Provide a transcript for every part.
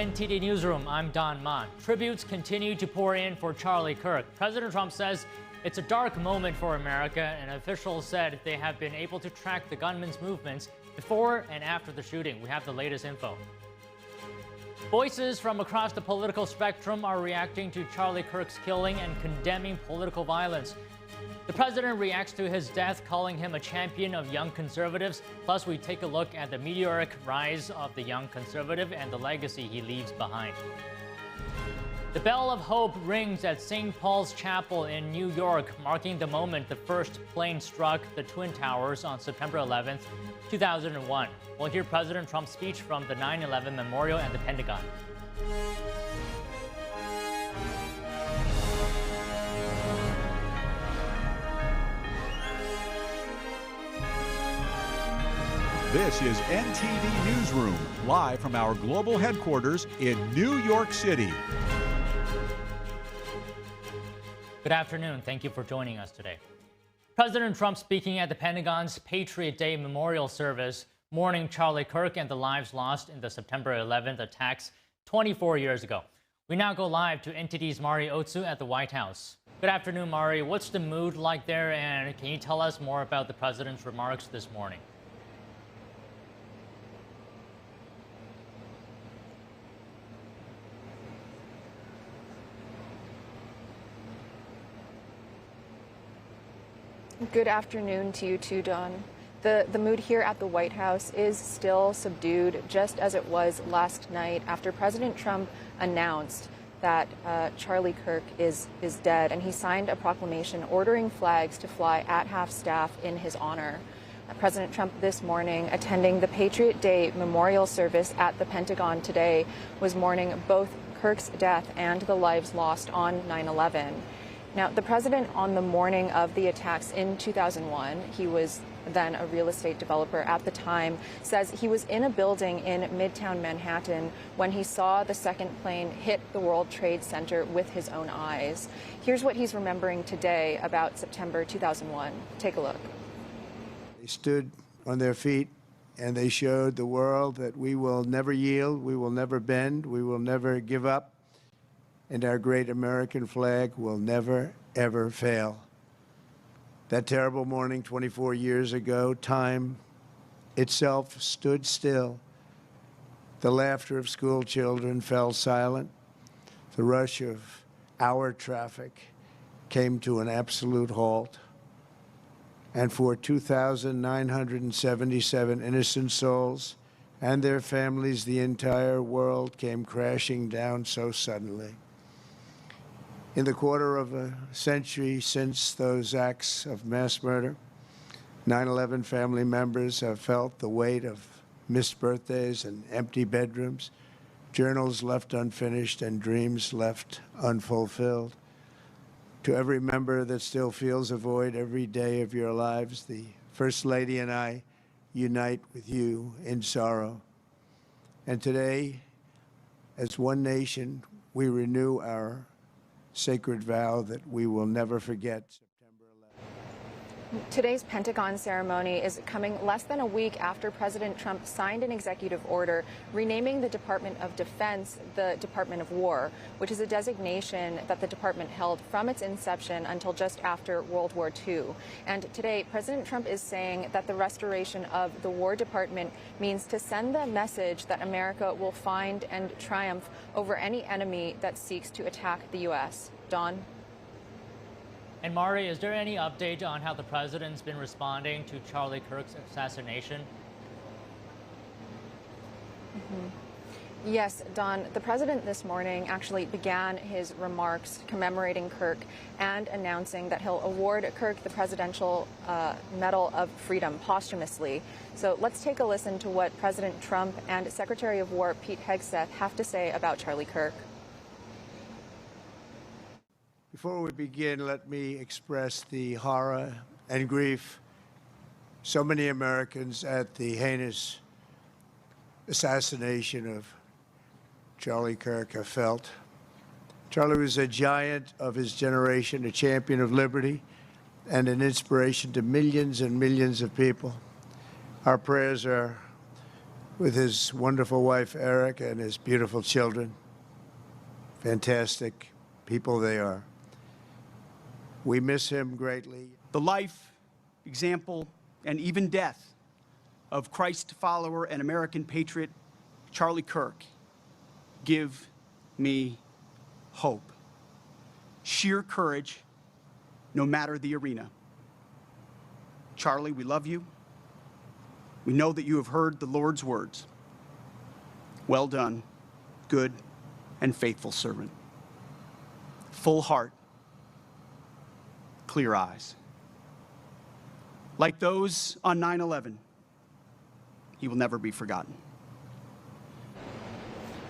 NTD Newsroom, I'm Don Ma. Tributes continue to pour in for Charlie Kirk. President Trump says it's a dark moment for America, and officials said they have been able to track the gunman's movements before and after the shooting. We have the latest info. Voices from across the political spectrum are reacting to Charlie Kirk's killing and condemning political violence. The president reacts to his death, calling him a champion of young conservatives. Plus, we take a look at the meteoric rise of the young conservative and the legacy he leaves behind. The bell of hope rings at St. Paul's Chapel in New York, marking the moment the first plane struck the Twin Towers on September 11th, 2001. We'll hear President Trump's speech from the 9/11 Memorial and the Pentagon. This is NTD Newsroom, live from our global headquarters in New York City. Good afternoon. Thank you for joining us today. President Trump speaking at the Pentagon's Patriot Day Memorial Service, mourning Charlie Kirk and the lives lost in the September 11th attacks 24 years ago. We now go live to NTD's Mari Otsu at the White House. Good afternoon, Mari. What's the mood like there, and can you tell us more about the president's remarks this morning? Good afternoon to you too, Don. The mood here at the White House is still subdued, just as it was last night after President Trump announced that Charlie Kirk is dead, and he signed a proclamation ordering flags to fly at half-staff in his honor. President Trump this morning, attending the Patriot Day Memorial Service at the Pentagon today, was mourning both Kirk's death and the lives lost on 9/11. Now, the president, on the morning of the attacks in 2001, he was then a real estate developer at the time, says he was in a building in Midtown Manhattan when he saw the second plane hit the World Trade Center with his own eyes. Here's what he's remembering today about September 2001. Take a look. They stood on their feet and they showed the world that we will never yield, we will never bend, we will never give up, and our great American flag will never, ever fail. That terrible morning 24 years ago, time itself stood still. The laughter of school children fell silent. The rush of our traffic came to an absolute halt. And for 2,977 innocent souls and their families, the entire world came crashing down so suddenly. In the quarter of a century since those acts of mass murder, 9/11 family members have felt the weight of missed birthdays and empty bedrooms, journals left unfinished, and dreams left unfulfilled. To every member that still feels a void every day of your lives, the First Lady and I unite with you in sorrow. And today, as one nation, we renew our sacred vow that we will never forget September 11th. Today's Pentagon ceremony is coming less than a week after President Trump signed an executive order renaming the Department of Defense the Department of War, which is a designation that the department held from its inception until just after World War II. And today, President Trump is saying that the restoration of the War Department means to send the message that America will find and triumph over any enemy that seeks to attack the U.S. Don? And Mari, is there any update on how the president's been responding to Charlie Kirk's assassination? Yes, Don. The president this morning actually began his remarks commemorating Kirk and announcing that he'll award Kirk the Presidential Medal of Freedom posthumously. So let's take a listen to what President Trump and Secretary of War Pete Hegseth have to say about Charlie Kirk. Before we begin, let me express the horror and grief so many Americans at the heinous assassination of Charlie Kirk have felt. Charlie was a giant of his generation, a champion of liberty, and an inspiration to millions and millions of people. Our prayers are with his wonderful wife, Erica, and his beautiful children. Fantastic people they are. We miss him greatly. The life, example, and even death of Christ follower and American patriot Charlie Kirk give me hope. Sheer courage, no matter the arena. Charlie, we love you. We know that you have heard the Lord's words. Well done, good and faithful servant. Full heart, clear eyes. Like those on 9/11, he will never be forgotten.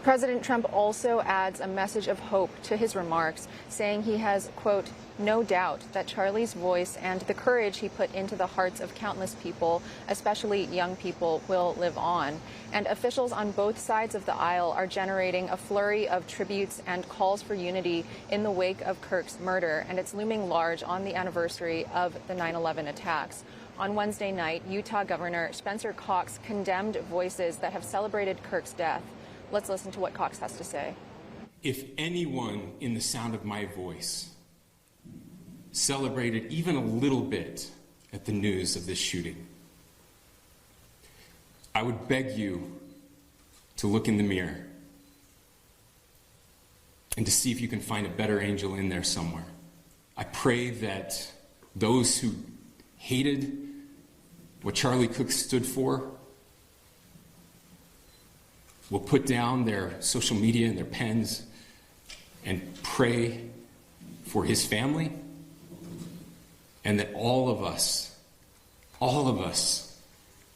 President Trump also adds a message of hope to his remarks, saying he has, quote, no doubt that Charlie's voice and the courage he put into the hearts of countless people, especially young people, will live on. And officials on both sides of the aisle are generating a flurry of tributes and calls for unity in the wake of Kirk's murder, and it's looming large on the anniversary of the 9/11 attacks. On Wednesday night, Utah Governor Spencer Cox condemned voices that have celebrated Kirk's death. Let's listen to what Cox has to say. If anyone in the sound of my voice celebrated even a little bit at the news of this shooting, I would beg you to look in the mirror and to see if you can find a better angel in there somewhere. I pray that those who hated what Charlie Kirk stood for will put down their social media and their pens and pray for his family, and that all of us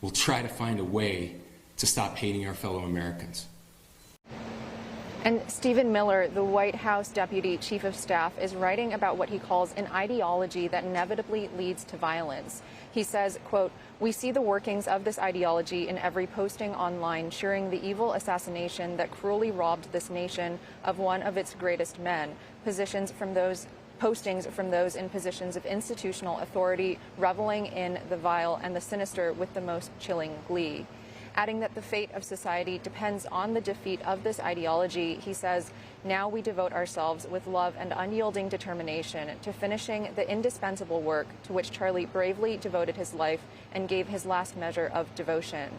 will try to find a way to stop hating our fellow Americans. And Stephen Miller, the White House Deputy Chief of Staff, is writing about what he calls an ideology that inevitably leads to violence. He says, quote, we see the workings of this ideology in every posting online cheering the evil assassination that cruelly robbed this nation of one of its greatest men. Postings from those in positions of institutional authority, reveling in the vile and the sinister with the most chilling glee. Adding that the fate of society depends on the defeat of this ideology, he says, now we devote ourselves with love and unyielding determination to finishing the indispensable work to which Charlie bravely devoted his life and gave his last measure of devotion.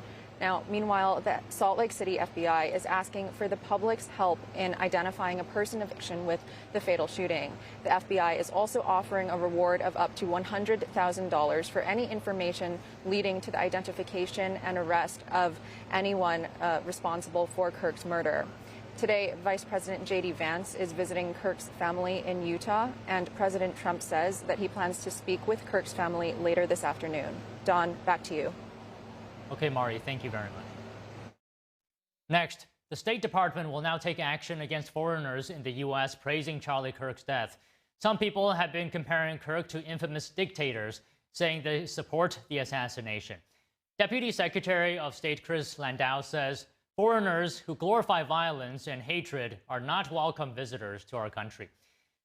Now, meanwhile, the Salt Lake City FBI is asking for the public's help in identifying a person of connection with the fatal shooting. The FBI is also offering a reward of up to $100,000 for any information leading to the identification and arrest of anyone responsible for Kirk's murder. Today, Vice President J.D. Vance is visiting Kirk's family in Utah, and President Trump says that he plans to speak with Kirk's family later this afternoon. Don, back to you. Okay, Mari, thank you very much. Next, the State Department will now take action against foreigners in the U.S. praising Charlie Kirk's death. Some people have been comparing Kirk to infamous dictators, saying they support the assassination. Deputy Secretary of State Chris Landau says foreigners who glorify violence and hatred are not welcome visitors to our country.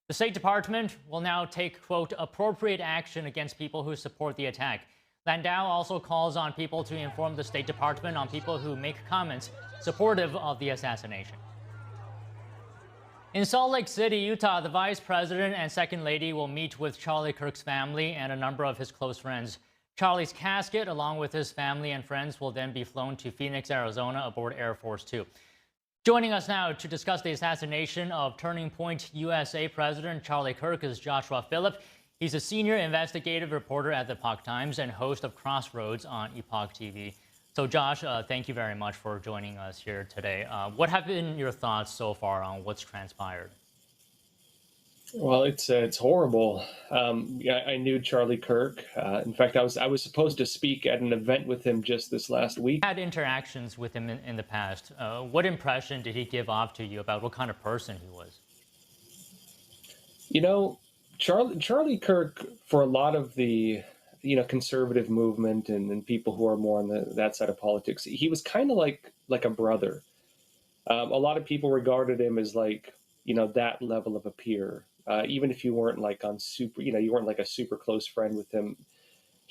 The State Department will now take, quote, appropriate action against people who support the attack. Landau also calls on people to inform the State Department on people who make comments supportive of the assassination. In Salt Lake City, Utah, the Vice President and Second Lady will meet with Charlie Kirk's family and a number of his close friends. Charlie's casket, along with his family and friends, will then be flown to Phoenix, Arizona, aboard Air Force Two. Joining us now to discuss the assassination of Turning Point USA President Charlie Kirk is Joshua Phillip. He's a senior investigative reporter at the Epoch Times and host of Crossroads on Epoch TV. So, Josh, thank you very much for joining us here today. What have been your thoughts so far on what's transpired? Well, it's horrible. I knew Charlie Kirk. In fact, I was supposed to speak at an event with him just this last week. You had interactions with him in the past. What impression did he give off to you about what kind of person he was? You know, Charlie Kirk, for a lot of the conservative movement and people who are more on that side of politics, he was kind of like a brother. A lot of people regarded him as that level of a peer. Even if you weren't you weren't like a super close friend with him,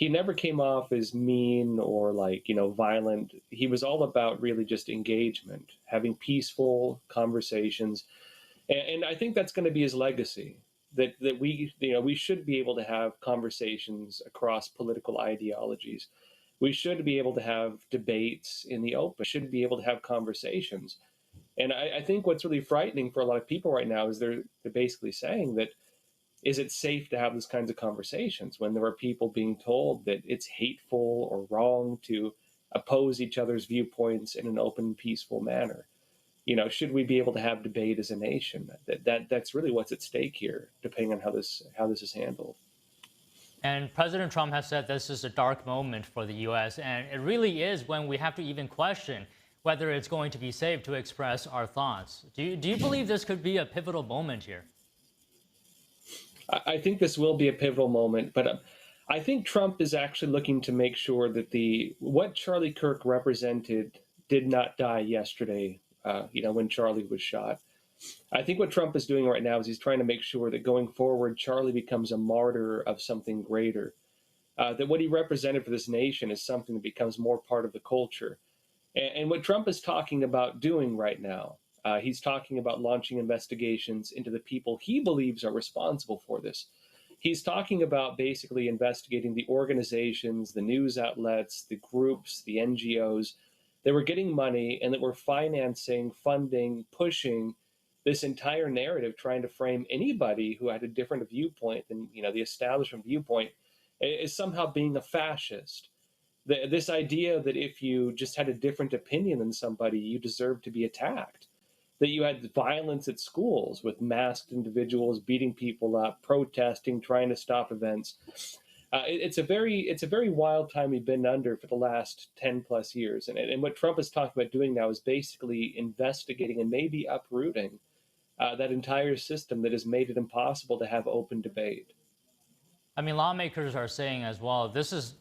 he never came off as mean or like, violent. He was all about really just engagement, having peaceful conversations. And I think that's going to be his legacy, that we should be able to have conversations across political ideologies. We should be able to have debates in the open, should be able to have conversations. And I think what's really frightening for a lot of people right now is they're basically saying that, is it safe to have these kinds of conversations when there are people being told that it's hateful or wrong to oppose each other's viewpoints in an open, peaceful manner? Should we be able to have debate as a nation? That's really what's at stake here, depending on how this is handled. And President Trump has said this is a dark moment for the U.S., and it really is when we have to even question whether it's going to be safe to express our thoughts. Do you believe this could be a pivotal moment here? I think this will be a pivotal moment, but I think Trump is actually looking to make sure that what Charlie Kirk represented did not die yesterday, when Charlie was shot. I think what Trump is doing right now is he's trying to make sure that going forward, Charlie becomes a martyr of something greater, that what he represented for this nation is something that becomes more part of the culture. And what Trump is talking about doing right now, he's talking about launching investigations into the people he believes are responsible for this. He's talking about basically investigating the organizations, the news outlets, the groups, the NGOs that were getting money and that were financing, funding, pushing this entire narrative, trying to frame anybody who had a different viewpoint than the establishment viewpoint is somehow being a fascist. This idea that if you just had a different opinion than somebody, you deserved to be attacked. That you had violence at schools with masked individuals beating people up, protesting, trying to stop events. It's a very wild time we've been under for the last 10 plus years. And what Trump is talking about doing now is basically investigating and maybe uprooting that entire system that has made it impossible to have open debate. I mean, lawmakers are saying as well, this is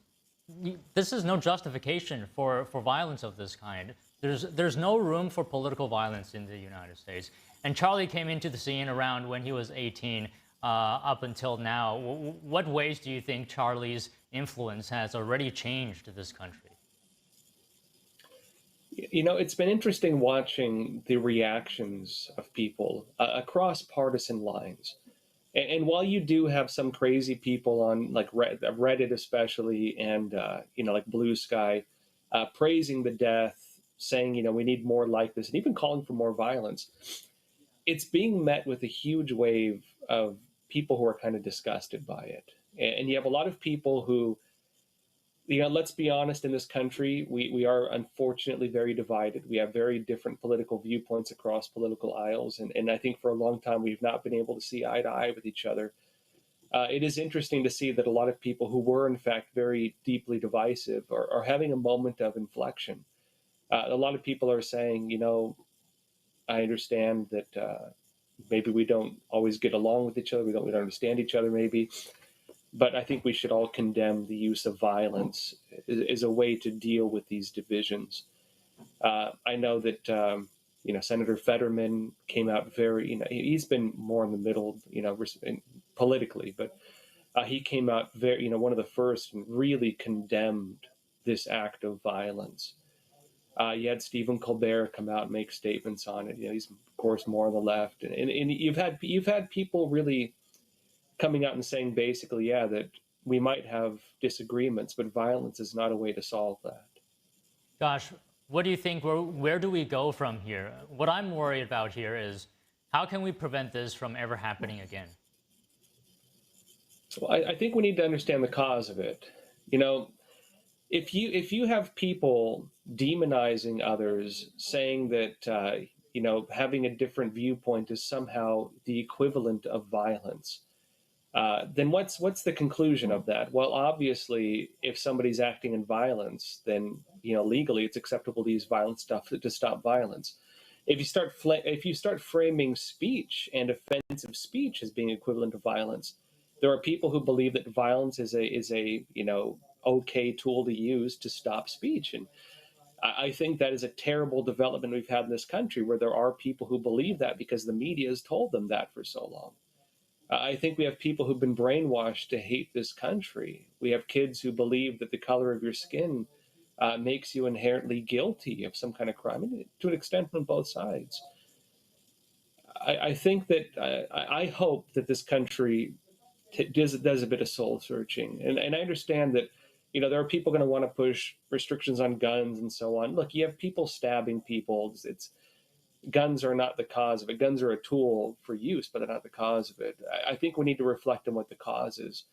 no justification for violence of this kind. There's no room for political violence in the United States. And Charlie came into the scene around when he was 18 up until now. What ways do you think Charlie's influence has already changed this country? It's been interesting watching the reactions of people across partisan lines. And while you do have some crazy people on like Reddit especially, and like Blue Sky, praising the death, saying we need more like this, and even calling for more violence, it's being met with a huge wave of people who are kind of disgusted by it. And you have a lot of people who, let's be honest, in this country, we are unfortunately very divided. We have very different political viewpoints across political aisles. And I think for a long time, we've not been able to see eye to eye with each other. It is interesting to see that a lot of people who were, in fact, very deeply divisive are having a moment of inflection. A lot of people are saying, I understand that maybe we don't always get along with each other. We don't understand each other, maybe. But I think we should all condemn the use of violence as a way to deal with these divisions. I know that, Senator Fetterman came out very, he's been more in the middle, politically, but he came out very, one of the first and really condemned this act of violence. You had Stephen Colbert come out and make statements on it. He's of course more on the left, and you've had people really coming out and saying basically, that we might have disagreements, but violence is not a way to solve that. Gosh, what do you think? Where do we go from here? What I'm worried about here is how can we prevent this from ever happening again? Well, I think we need to understand the cause of it. If you have people demonizing others, saying that having a different viewpoint is somehow the equivalent of violence, then what's the conclusion of that? Well, obviously, if somebody's acting in violence, then legally it's acceptable to use violent stuff to stop violence. If you start framing speech and offensive speech as being equivalent to violence, there are people who believe that violence is a okay tool to use to stop speech. And I think that is a terrible development we've had in this country, where there are people who believe that because the media has told them that for so long. I think we have people who've been brainwashed to hate this country. We have kids who believe that the color of your skin makes you inherently guilty of some kind of crime, and to an extent on both sides. I think that I hope that this country does a bit of soul searching, and I understand that there are people going to want to push restrictions on guns and so on. Look, you have people stabbing people. Guns are not the cause of it. Guns are a tool for use, but they're not the cause of it. I think we need to reflect on what the cause is,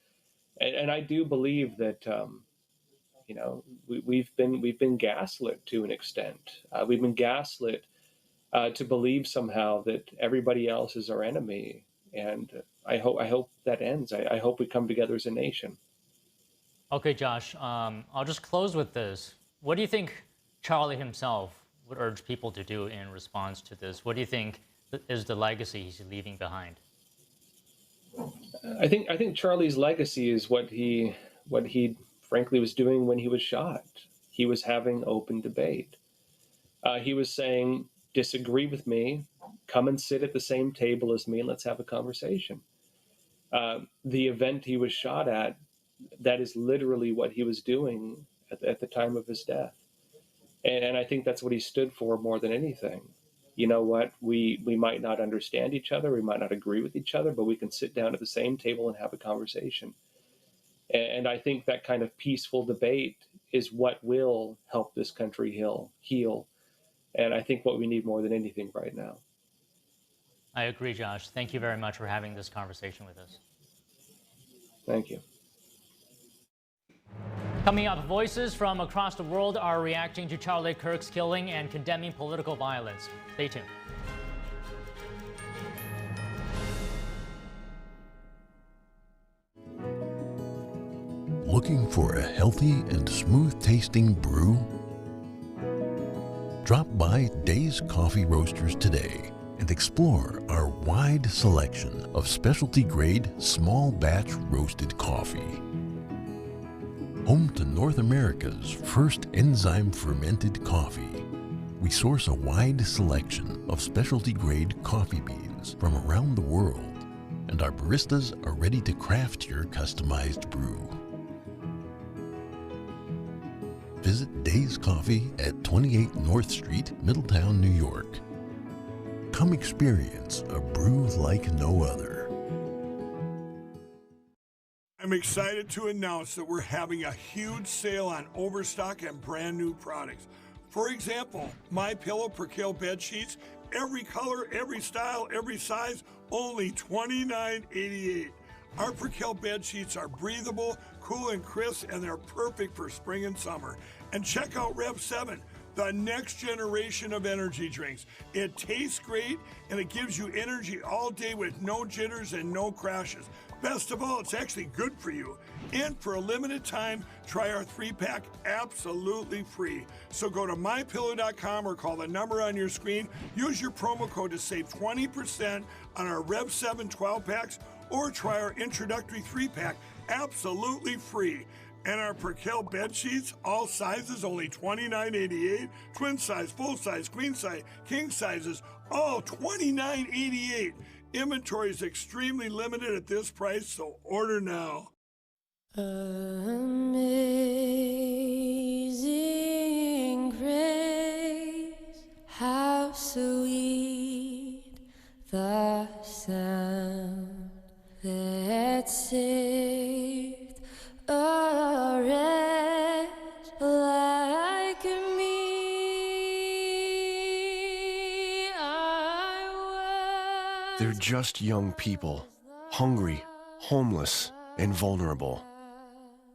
and I do believe that we've been gaslit to an extent. We've been gaslit to believe somehow that everybody else is our enemy, and I hope that ends. I hope we come together as a nation. Okay, Josh, I'll just close with this. What do you think Charlie himself would urge people to do in response to this? What do you think is the legacy he's leaving behind? I think Charlie's legacy is what he frankly was doing when he was shot. He was having open debate. He was saying, disagree with me, come and sit at the same table as me, and let's have a conversation. The event he was shot at, that is literally what he was doing at the time of his death. And I think that's what he stood for more than anything. You know what? We might not understand each other, we might not agree with each other, but we can sit down at the same table and have a conversation. And I think that kind of peaceful debate is what will help this country heal. And I think what we need more than anything right now. I agree, Josh. Thank you very much for having this conversation with us. Thank you. Coming up, voices from across the world are reacting to Charlie Kirk's killing and condemning political violence. Stay tuned. Looking for a healthy and smooth-tasting brew? Drop by Days Coffee Roasters today and explore our wide selection of specialty-grade, small-batch roasted coffee. Home to North America's first enzyme-fermented coffee, we source a wide selection of specialty-grade coffee beans from around the world, and our baristas are ready to craft your customized brew. Visit Days Coffee at 28 North Street, Middletown, New York. Come experience a brew like no other. I'm excited to announce that we're having a huge sale on overstock and brand new products. For example, MyPillow Percale bed sheets, every color, every style, every size, only $29.88. Our Percale bed sheets are breathable, cool and crisp, and they're perfect for spring and summer. And check out Rev 7, the next generation of energy drinks. It tastes great, and it gives you energy all day with no jitters and no crashes. Best of all, it's actually good for you. And for a limited time, try our 3-pack absolutely free. So go to mypillow.com or call the number on your screen. Use your promo code to save 20% on our Rev 7 12-packs, or try our introductory 3-pack absolutely free. And our Percale bed sheets, all sizes, only $29.88. Twin size, full size, queen size, king sizes, all $29.88. Inventory is extremely limited at this price, so order now. Amazing grace, how sweet the sound that saved a wretch like me. They're just young people, hungry, homeless, and vulnerable.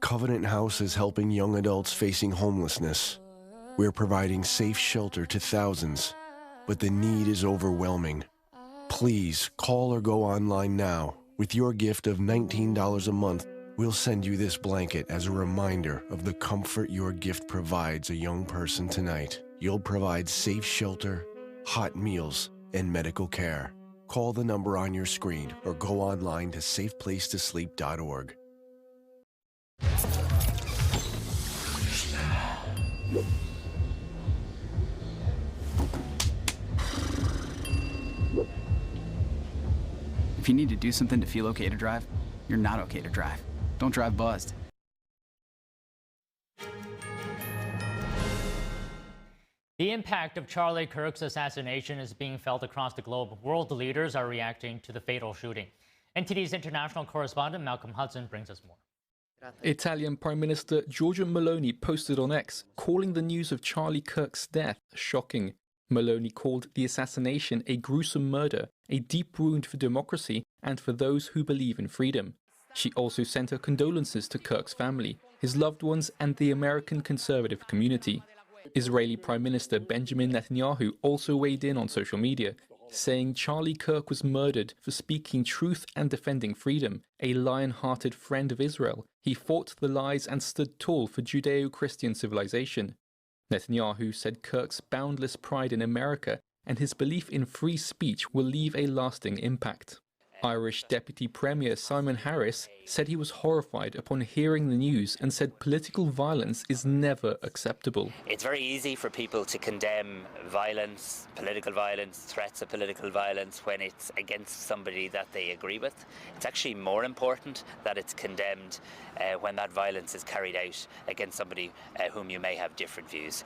Covenant House is helping young adults facing homelessness. We're providing safe shelter to thousands, but the need is overwhelming. Please call or go online now. With your gift of $19 a month, we'll send you this blanket as a reminder of the comfort your gift provides a young person tonight. You'll provide safe shelter, hot meals, and medical care. Call the number on your screen or go online to safeplacetosleep.org. If you need to do something to feel okay to drive, you're not okay to drive. Don't drive buzzed. The impact of Charlie Kirk's assassination is being felt across the globe. World leaders are reacting to the fatal shooting. NTD's international correspondent Malcolm Hudson brings us more. Italian Prime Minister Giorgia Meloni posted on X, calling the news of Charlie Kirk's death shocking. Meloni called the assassination a gruesome murder, a deep wound for democracy and for those who believe in freedom. She also sent her condolences to Kirk's family, his loved ones and the American conservative community. Israeli Prime Minister Benjamin Netanyahu also weighed in on social media, saying Charlie Kirk was murdered for speaking truth and defending freedom, a lion-hearted friend of Israel. He fought the lies and stood tall for Judeo-Christian civilization. Netanyahu said Kirk's boundless pride in America and his belief in free speech will leave a lasting impact. Irish Deputy Premier Simon Harris said he was horrified upon hearing the news and said political violence is never acceptable. It's very easy for people to condemn violence, political violence, threats of political violence when it's against somebody that they agree with. It's actually more important that it's condemned when that violence is carried out against somebody whom you may have different views.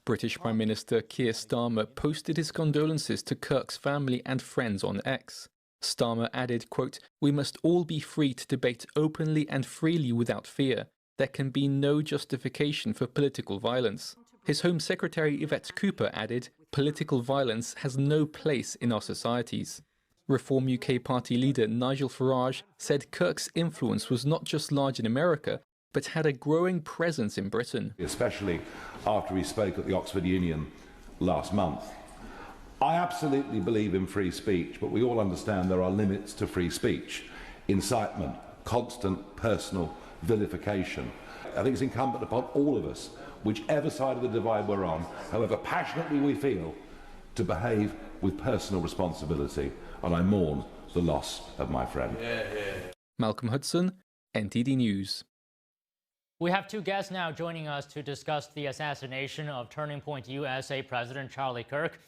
British Prime Minister Keir Starmer posted his condolences to Kirk's family and friends on X. Starmer added, quote, "We must all be free to debate openly and freely without fear. There can be no justification for political violence." His Home Secretary Yvette Cooper added, "Political violence has no place in our societies." Reform UK Party leader Nigel Farage said Kirk's influence was not just large in America, but had a growing presence in Britain. Especially after he spoke at the Oxford Union last month. I absolutely believe in free speech, but we all understand there are limits to free speech. Incitement, constant personal vilification. I think it's incumbent upon all of us, whichever side of the divide we're on, however passionately we feel, to behave with personal responsibility. And I mourn the loss of my friend. Malcolm Hudson, NTD News. We have two guests now joining us to discuss the assassination of Turning Point USA President Charlie Kirk.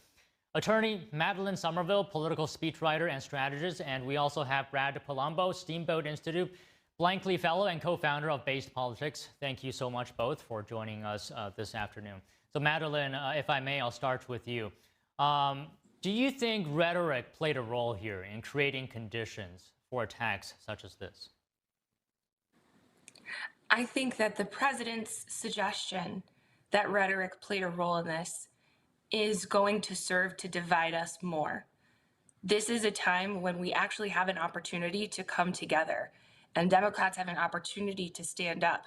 Attorney Madeline Somerville, political speechwriter and strategist, and we also have Brad Palumbo, Steamboat Institute, Blankley Fellow and co-founder of Based Politics. Thank you so much both for joining us this afternoon. So Madeline, if I may, I'll start with you. Do you think rhetoric played a role here in creating conditions for attacks such as this? I think that the president's suggestion that rhetoric played a role in this is going to serve to divide us more. This is a time when we actually have an opportunity to come together, and Democrats have an opportunity to stand up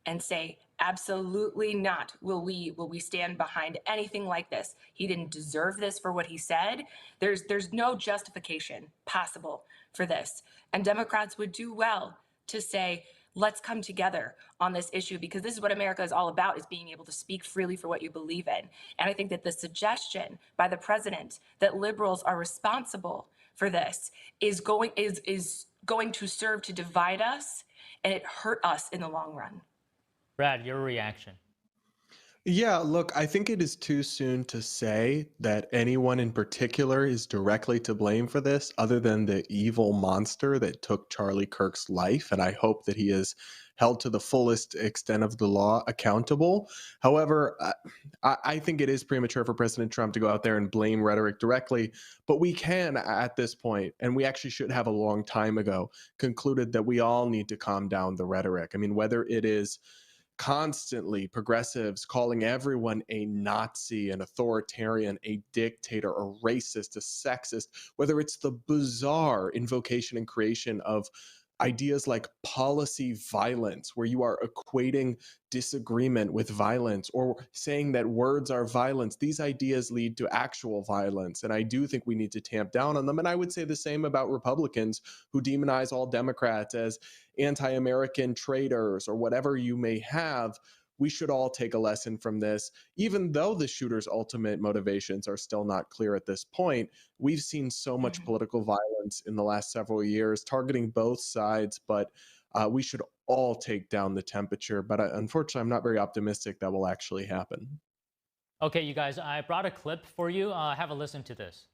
and say, absolutely not will we stand behind anything like this. He didn't deserve this for what he said. There's no justification possible for this. And Democrats would do well to say, let's come together on this issue, because this is what America is all about, is being able to speak freely for what you believe in. And I think that the suggestion by the president that liberals are responsible for this is going to serve to divide us, and it hurt us in the long run. Brad, your reaction. Yeah, look, I think it is too soon to say that anyone in particular is directly to blame for this, other than the evil monster that took Charlie Kirk's life. And I hope that he is held to the fullest extent of the law accountable. However, I think it is premature for President Trump to go out there and blame rhetoric directly. But we can at this point, and we actually should have a long time ago, concluded that we all need to calm down the rhetoric. I mean, whether it is constantly progressives calling everyone a Nazi, an authoritarian, a dictator, a racist, a sexist, whether it's the bizarre invocation and creation of ideas like policy violence, where you are equating disagreement with violence, or saying that words are violence. These ideas lead to actual violence, and I do think we need to tamp down on them. And I would say the same about Republicans who demonize all Democrats as anti-American traitors or whatever you may have. We should all take a lesson from this. Even though the shooter's ultimate motivations are still not clear at this point, we've seen so much political violence in the last several years targeting both sides, but we should all take down the temperature. But unfortunately, I'm not very optimistic that will actually happen. Okay, you guys, I brought a clip for you. Have a listen to this.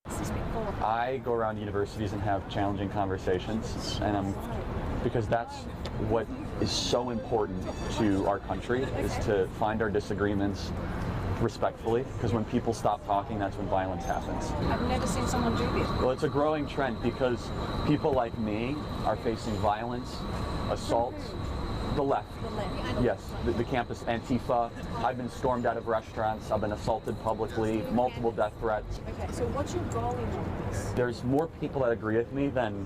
Excuse me. full of. I go around universities and have challenging conversations, and because that's what is so important to our country, is to find our disagreements respectfully, because when people stop talking, that's when violence happens. I've never seen someone do this. Well, it's a growing trend because people like me are facing violence, assaults. The left. Yes, the campus Antifa. I've been stormed out of restaurants. I've been assaulted publicly, multiple death threats. Okay, so what's your goal in all this? There's more people that agree with me than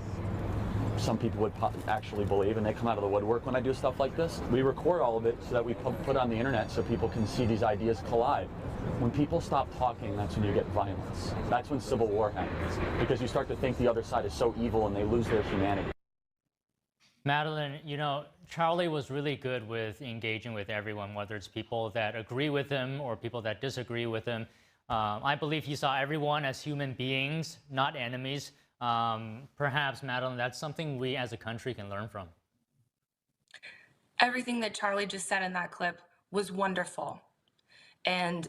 some people would actually believe, and they come out of the woodwork when I do stuff like this. We record all of it so that we put it on the internet so people can see these ideas collide. When people stop talking, that's when you get violence. That's when civil war happens, because you start to think the other side is so evil and they lose their humanity. Madeline, you know, Charlie was really good with engaging with everyone, whether it's people that agree with him or people that disagree with him. I believe he saw everyone as human beings, not enemies. Perhaps, Madeline, that's something we as a country can learn from. Everything that Charlie just said in that clip was wonderful and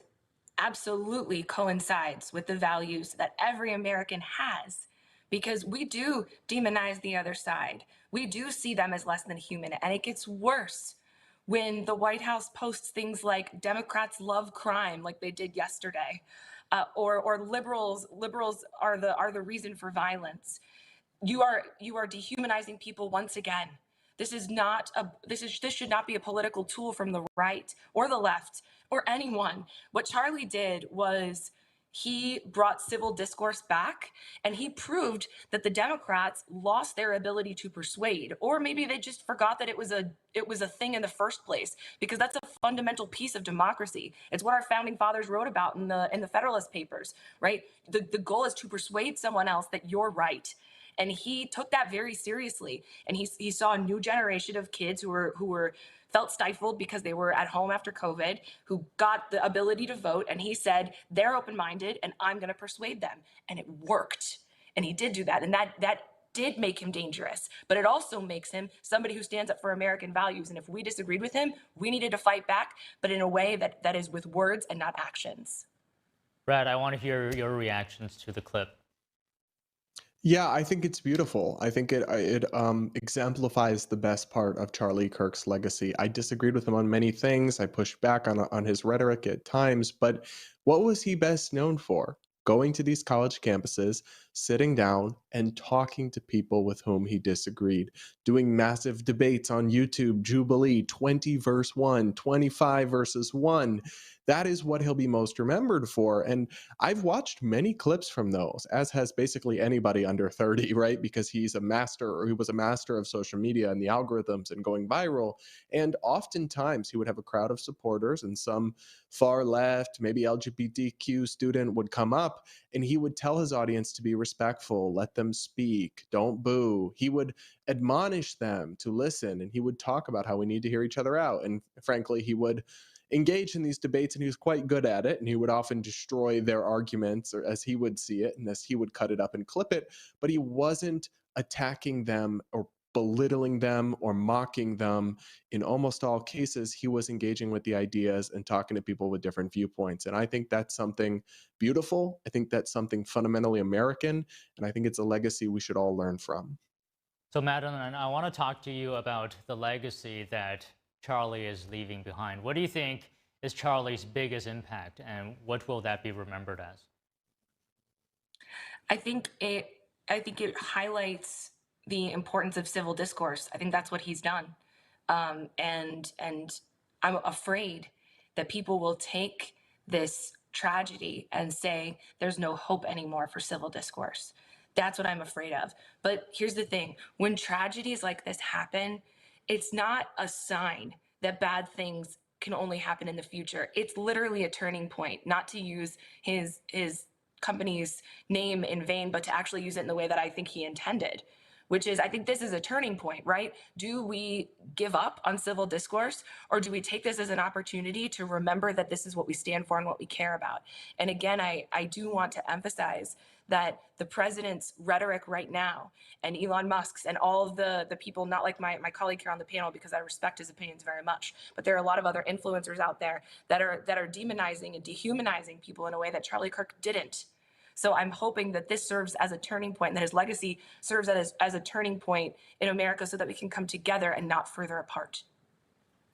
absolutely coincides with the values that every American has, because we do demonize the other side. We do see them as less than human, and it gets worse when the White House posts things like Democrats love crime, like they did yesterday, or liberals are the reason for violence. You are dehumanizing people once again. This should not be a political tool from the right or the left or anyone. What Charlie did was he brought civil discourse back, and he proved that the Democrats lost their ability to persuade, or maybe they just forgot that it was a thing in the first place, because that's a fundamental piece of democracy. It's what our founding fathers wrote about in the Federalist Papers, right? The goal is to persuade someone else that you're right. And he took that very seriously. And he saw a new generation of kids who felt stifled because they were at home after COVID, who got the ability to vote. And he said, they're open-minded and I'm going to persuade them. And it worked. And he did do that. And that did make him dangerous. But it also makes him somebody who stands up for American values. And if we disagreed with him, we needed to fight back, but in a way that is with words and not actions. Brad, I want to hear your reactions to the clip. Yeah, I think it's beautiful. I think it exemplifies the best part of Charlie Kirk's legacy. I disagreed with him on many things. I pushed back on his rhetoric at times, but what was he best known for? Going to these college campuses, sitting down and talking to people with whom he disagreed, doing massive debates on YouTube, Jubilee, 20 versus 1, 25 versus 1. That is what he'll be most remembered for. And I've watched many clips from those, as has basically anybody under 30, right? Because he was a master of social media and the algorithms and going viral. And oftentimes he would have a crowd of supporters, and some far left, maybe LGBTQ student would come up, and he would tell his audience to be respectful, let them speak, don't boo. He would admonish them to listen, and he would talk about how we need to hear each other out. And frankly, he would engage in these debates, and he was quite good at it, and he would often destroy their arguments, or as he would see it, and as he would cut it up and clip it, but he wasn't attacking them or belittling them or mocking them. In almost all cases, he was engaging with the ideas and talking to people with different viewpoints. And I think that's something beautiful. I think that's something fundamentally American, and I think it's a legacy we should all learn from. So Madeline, I want to talk to you about the legacy that Charlie is leaving behind. What do you think is Charlie's biggest impact, and what will that be remembered as? I think it highlights the importance of civil discourse. I think that's what he's done. And I'm afraid that people will take this tragedy and say there's no hope anymore for civil discourse. That's what I'm afraid of. But here's the thing. When tragedies like this happen, it's not a sign that bad things can only happen in the future. It's literally a turning point, not to use his company's name in vain, but to actually use it in the way that I think he intended, which is, I think this is a turning point, right? Do we give up on civil discourse, or do we take this as an opportunity to remember that this is what we stand for and what we care about? And again, I do want to emphasize that the president's rhetoric right now, and Elon Musk's, and all of the people, not like my colleague here on the panel, because I respect his opinions very much, but there are a lot of other influencers out there that are demonizing and dehumanizing people in a way that Charlie Kirk didn't. So I'm hoping that this serves as a turning point, and that his legacy serves as a turning point in America so that we can come together and not further apart.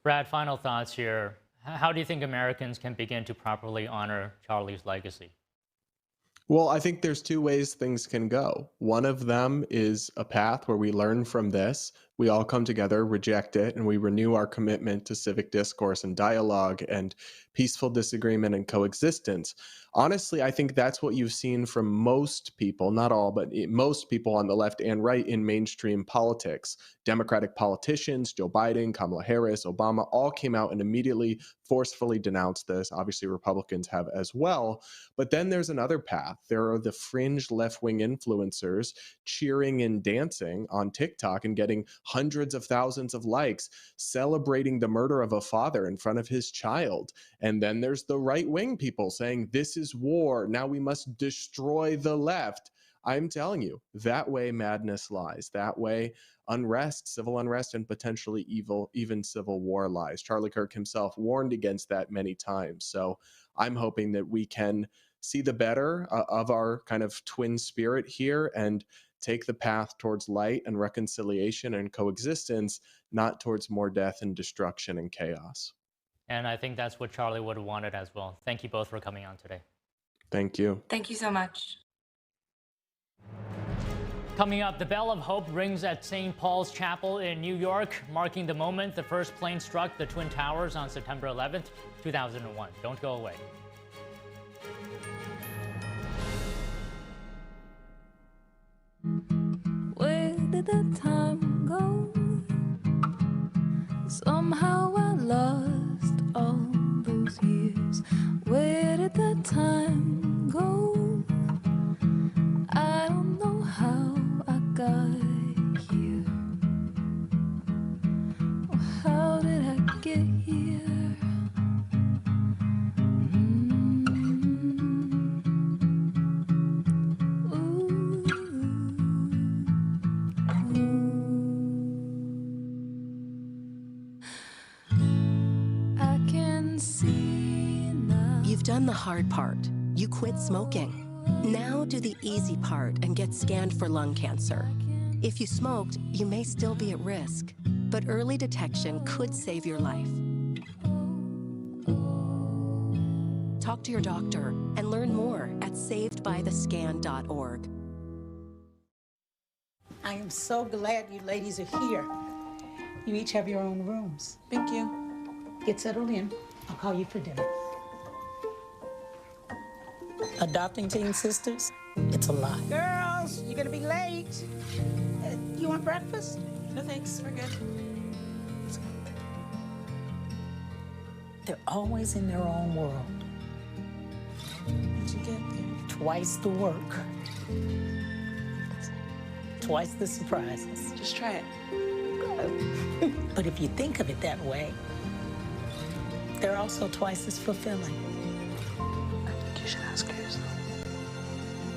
Brad, final thoughts here. How do you think Americans can begin to properly honor Charlie's legacy? Well, I think there's two ways things can go. One of them is a path where we learn from this, we all come together, reject it, and we renew our commitment to civic discourse and dialogue and peaceful disagreement and coexistence. Honestly, I think that's what you've seen from most people, not all, but most people on the left and right in mainstream politics. Democratic politicians, Joe Biden, Kamala Harris, Obama, all came out and immediately forcefully denounced this. Obviously, Republicans have as well. But then there's another path. There are the fringe left-wing influencers cheering and dancing on TikTok and getting hundreds of thousands of likes, celebrating the murder of a father in front of his child. And then there's the right-wing people saying, this is war. Now we must destroy the left. I'm telling you, that way madness lies. That way unrest, civil unrest, and potentially even civil war lies. Charlie Kirk himself warned against that many times. So I'm hoping that we can see the better of our kind of twin spirit here and take the path towards light and reconciliation and coexistence, not towards more death and destruction and chaos. And I think that's what Charlie would have wanted as well. Thank you both for coming on today. Thank you. Thank you so much. Coming up, the Bell of Hope rings at St. Paul's Chapel in New York, marking the moment the first plane struck the Twin Towers on September 11th, 2001. Don't go away. Where did the time go? Somehow I lost all those years. Where did the time go? I don't know how I got here. Or how did I get here? You've done the hard part. You quit smoking. Now do the easy part and get scanned for lung cancer. If you smoked, you may still be at risk, but early detection could save your life. Talk to your doctor and learn more at savedbythescan.org. I am so glad you ladies are here. You each have your own rooms. Thank you. Get settled in. I'll call you for dinner. Adopting teen sisters, it's a lot. Girls, you're gonna be late. You want breakfast? No thanks, we're good. They're always in their own world. What'd you get there? Twice the work. Twice the surprises. Just try it. Good. But if you think of it that way, they're also twice as fulfilling. You should ask her yourself.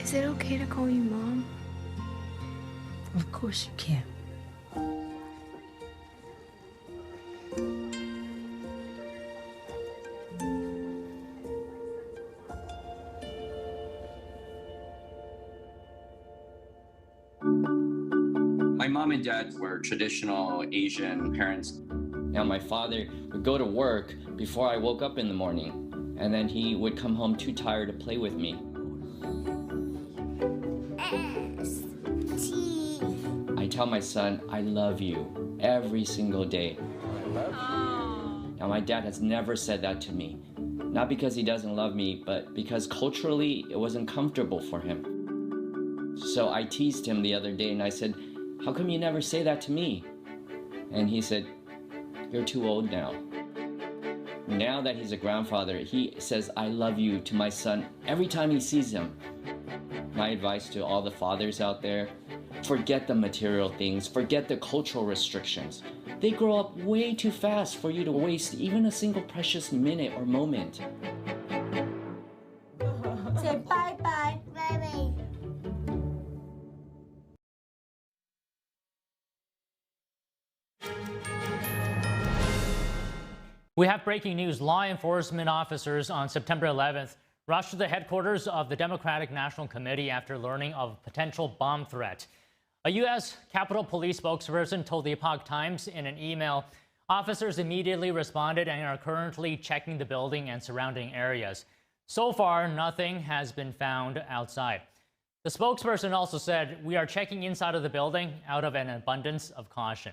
Is it okay to call you Mom? Of course you can. My mom and dad were traditional Asian parents. Now my father would go to work before I woke up in the morning. And then he would come home too tired to play with me. I tell my son, I love you every single day. I love you. Now my dad has never said that to me. Not because he doesn't love me, but because culturally it wasn't comfortable for him. So I teased him the other day and I said, how come you never say that to me? And he said, you're too old now. Now that he's a grandfather, he says, I love you to my son every time he sees him. My advice to all the fathers out there, forget the material things, forget the cultural restrictions. They grow up way too fast for you to waste even a single precious minute or moment. Say bye-bye. Bye-bye. We have breaking news. Law enforcement officers on September 11th rushed to the headquarters of the Democratic National Committee after learning of a potential bomb threat. A U.S. Capitol Police spokesperson told the Epoch Times in an email, officers immediately responded and are currently checking the building and surrounding areas. So far, nothing has been found outside. The spokesperson also said, we are checking inside of the building out of an abundance of caution.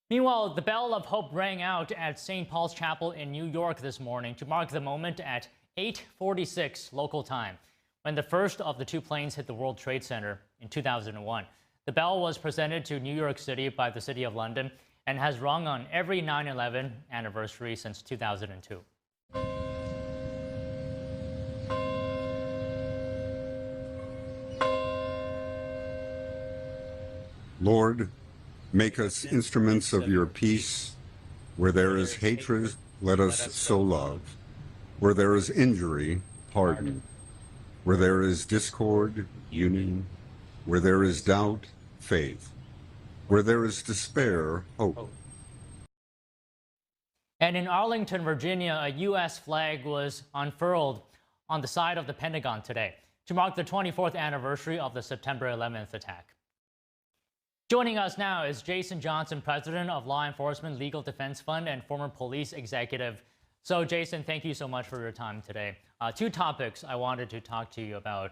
Meanwhile, the bell of hope rang out at St. Paul's Chapel in New York this morning to mark the moment at 8:46 local time, when the first of the two planes hit the World Trade Center in 2001. The bell was presented to New York City by the City of London and has rung on every 9/11 anniversary since 2002. Lord, make us instruments of your peace. Where there is hatred, let us sow love. Where there is injury, pardon. Where there is discord, union. Where there is doubt, faith. Where there is despair, hope. And in Arlington, Virginia, a U.S. flag was unfurled on the side of the Pentagon today to mark the 24th anniversary of the September 11th attack. Joining us now is Jason Johnson, president of Law Enforcement Legal Defense Fund and former police executive. So, Jason, thank you so much for your time today. Two topics I wanted to talk to you about.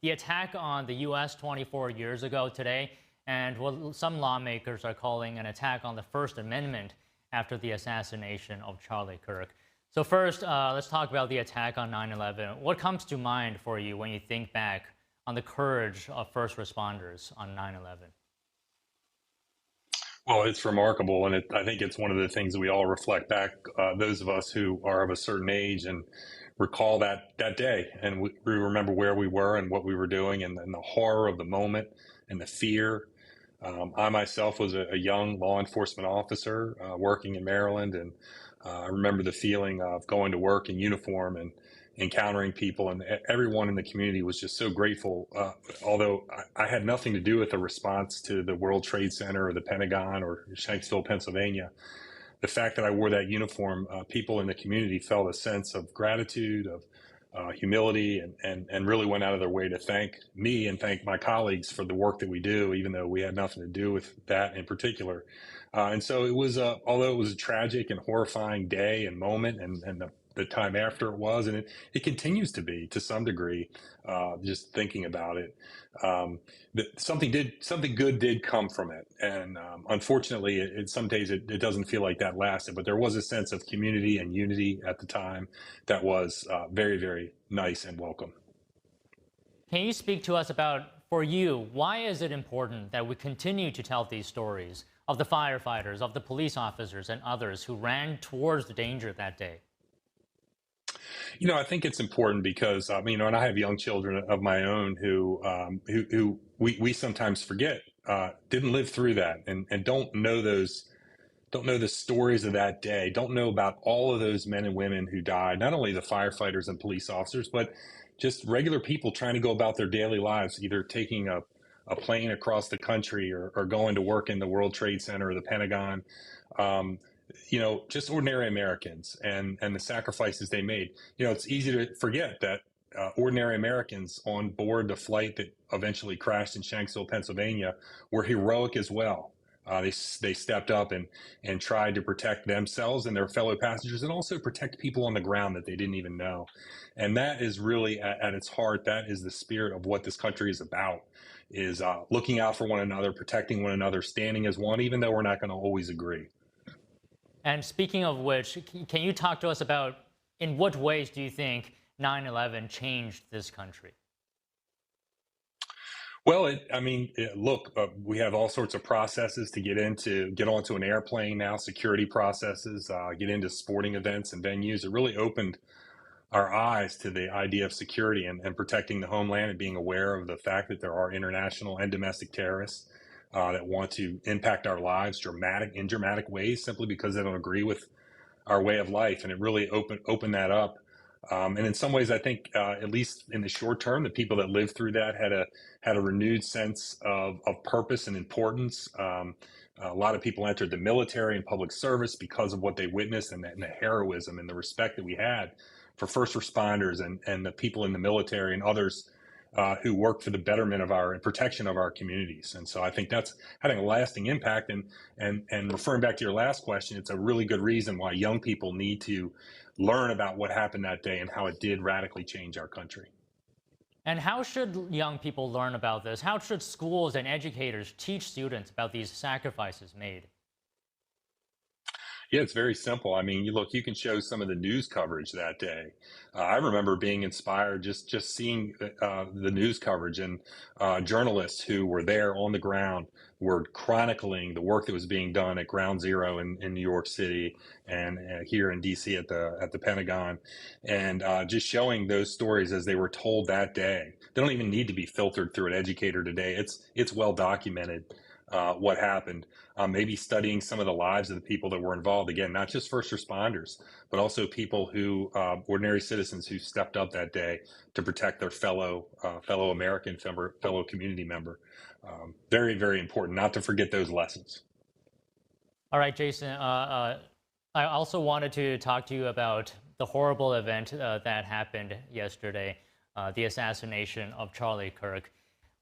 The attack on the U.S. 24 years ago today, and what some lawmakers are calling an attack on the First Amendment after the assassination of Charlie Kirk. So first, let's talk about the attack on 9/11. What comes to mind for you when you think back on the courage of first responders on 9/11? Well, it's remarkable, and I think it's one of the things that we all reflect back, those of us who are of a certain age, and recall that day, and we remember where we were and what we were doing, and the horror of the moment and the fear. I myself was a young law enforcement officer working in Maryland, and I remember the feeling of going to work in uniform and encountering people, and everyone in the community was just so grateful. Although I had nothing to do with the response to the World Trade Center or the Pentagon or Shanksville, Pennsylvania, the fact that I wore that uniform, people in the community felt a sense of gratitude, of humility, and really went out of their way to thank me and thank my colleagues for the work that we do, even though we had nothing to do with that in particular. And so it was, although it was a tragic and horrifying day and moment, and the time after it was, and it continues to be to some degree, just thinking about it, something good did come from it. And unfortunately, some days it doesn't feel like that lasted, but there was a sense of community and unity at the time that was very, very nice and welcome. Can you speak to us about, for you, why is it important that we continue to tell these stories of the firefighters, of the police officers, and others who ran towards the danger that day? I think it's important because, and I have young children of my own who we sometimes forget, didn't live through that, and don't know the stories of that day, don't know about all of those men and women who died, not only the firefighters and police officers, but just regular people trying to go about their daily lives, either taking a plane across the country or going to work in the World Trade Center or the Pentagon. Just ordinary Americans and the sacrifices they made. It's easy to forget that ordinary Americans on board the flight that eventually crashed in Shanksville, Pennsylvania, were heroic as well. They stepped up and tried to protect themselves and their fellow passengers, and also protect people on the ground that they didn't even know. And that is really at its heart, that is the spirit of what this country is about, is looking out for one another, protecting one another, standing as one, even though we're not going to always agree. And speaking of which, can you talk to us about in what ways do you think 9/11 changed this country? Well, look, we have all sorts of processes to get onto an airplane now, security processes, get into sporting events and venues. It really opened our eyes to the idea of security and protecting the homeland, and being aware of the fact that there are international and domestic terrorists that want to impact our lives in dramatic ways, simply because they don't agree with our way of life. And it really opened that up. And in some ways, I think, at least in the short term, the people that lived through that had a renewed sense of purpose and importance. A lot of people entered the military and public service because of what they witnessed, and the heroism and the respect that we had for first responders and the people in the military and others who work for the betterment of and protection of our communities. And so I think that's having a lasting impact. And referring back to your last question, it's a really good reason why young people need to learn about what happened that day and how it did radically change our country. And how should young people learn about this? How should schools and educators teach students about these sacrifices made? Yeah, it's very simple. I mean, you can show some of the news coverage that day. I remember being inspired just seeing the news coverage, and journalists who were there on the ground were chronicling the work that was being done at Ground Zero in New York City and here in DC at the Pentagon, and just showing those stories as they were told that day. They don't even need to be filtered through an educator today. It's well documented. What happened, maybe studying some of the lives of the people that were involved. Again, not just first responders, but also people who, ordinary citizens who stepped up that day to protect their fellow American, fellow community member. Very, very important not to forget those lessons. All right, Jason, I also wanted to talk to you about the horrible event that happened yesterday, the assassination of Charlie Kirk.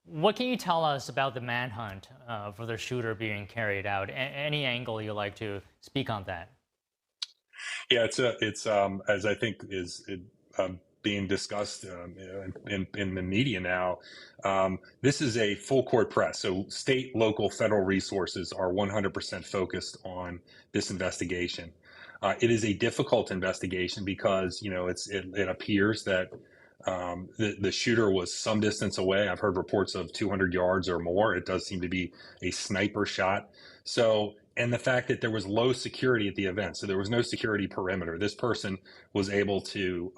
What can you tell us about the manhunt for the shooter being carried out? Any angle you like to speak on that? Yeah, it's as I think is being discussed in the media now. This is a full court press. So state, local, federal resources are 100% focused on this investigation. It is a difficult investigation because it appears that the shooter was some distance away. I've heard reports of 200 yards or more. It does seem to be a sniper shot. So, and the fact that there was low security at the event, so there was no security perimeter. This person was able to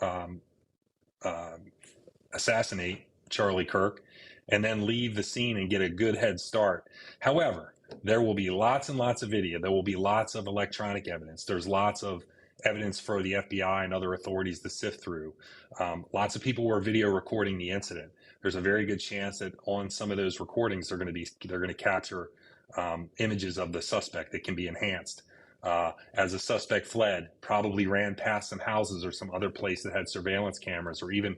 assassinate Charlie Kirk and then leave the scene and get a good head start. However, there will be lots and lots of video. There will be lots of electronic evidence. There's lots of evidence for the FBI and other authorities to sift through. Lots of people were video recording the incident. There's a very good chance that on some of those recordings, they're going to capture images of the suspect that can be enhanced. As the suspect fled, probably ran past some houses or some other place that had surveillance cameras or even